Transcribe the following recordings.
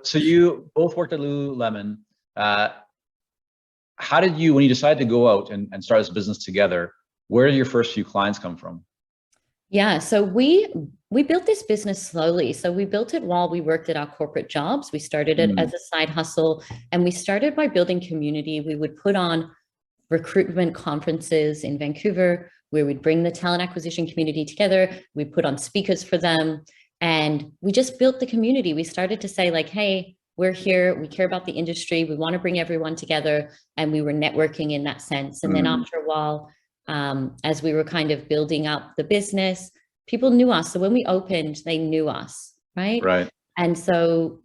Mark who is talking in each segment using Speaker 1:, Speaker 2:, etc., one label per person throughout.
Speaker 1: So you both worked at Lululemon. How did you, when you decided to go out and start this business together, where did your first few clients come from?
Speaker 2: Yeah, so we built this business slowly. So we built it while we worked at our corporate jobs. We started it
Speaker 1: Mm,
Speaker 2: as a side hustle, and we started by building community. We would put on recruitment conferences in Vancouver where we'd bring the talent acquisition community together. We put on speakers for them, and we just built the community. We started to say like, hey, we're here, we care about the industry, we want to bring everyone together, and we were networking in that sense. And then
Speaker 1: mm,
Speaker 2: after a while, as we were kind of building up the business, people knew us. So when we opened, they knew us, right?
Speaker 1: right.
Speaker 2: And so,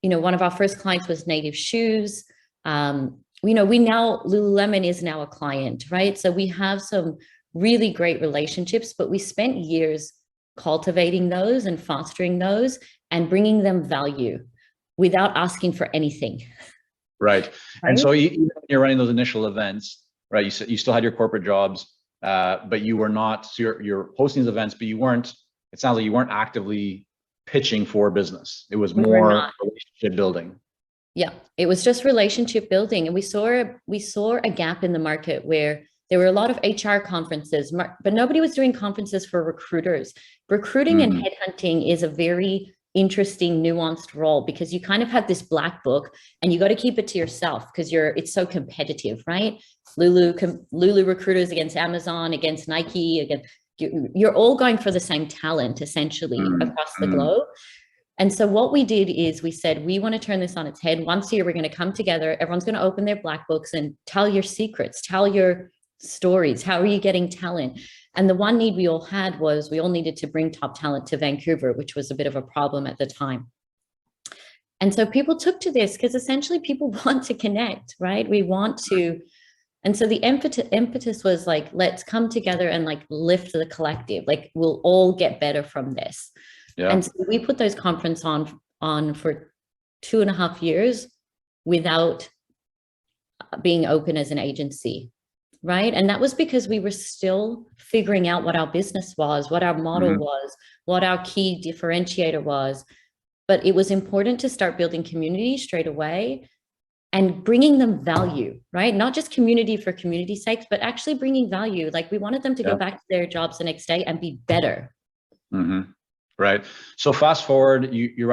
Speaker 2: one of our first clients was Native Shoes. We now, Lululemon is now a client, right? So we have some really great relationships, but we spent years cultivating those and fostering those and bringing them value without asking for anything.
Speaker 1: Right. And
Speaker 2: Right.
Speaker 1: so even when you're running those initial events, right? You still had your corporate jobs, but you were not, so you're hosting these events, but you weren't, it sounds like you weren't actively pitching for business. It was
Speaker 2: We were
Speaker 1: more
Speaker 2: not.
Speaker 1: relationship building.
Speaker 2: Yeah, it was just relationship building, and we saw a gap in the market where there were a lot of HR conferences, but nobody was doing conferences for recruiters. Recruiting and
Speaker 1: Mm,
Speaker 2: headhunting is a very interesting, nuanced role because you kind of have this black book, and you got to keep it to yourself because it's so competitive, right? Lulu recruiters against Amazon, against Nike, against you're all going for the same talent essentially
Speaker 1: mm,
Speaker 2: across the
Speaker 1: mm,
Speaker 2: globe. And so what we did is we said, we want to turn this on its head. Once a year, we're going to come together. Everyone's going to open their black books and tell your secrets, tell your stories. How are you getting talent? And the one need we all had was we all needed to bring top talent to Vancouver, which was a bit of a problem at the time. And so people took to this because essentially people want to connect, right? We want to. And so the impetus was like, let's come together and like lift the collective. Like we'll all get better from this.
Speaker 1: yeah.
Speaker 2: And so we put those conference on for 2.5 years without being open as an agency, right? And that was because we were still figuring out what our business was, what our model
Speaker 1: Mhm.
Speaker 2: was, what our key differentiator was. But it was important to start building community straight away and bringing them value, right? Not just community for community's sake, but actually bringing value. Like we wanted them to go
Speaker 1: Yeah.
Speaker 2: back to their jobs the next day and be better.
Speaker 1: Hmm. Right. So fast forward, you're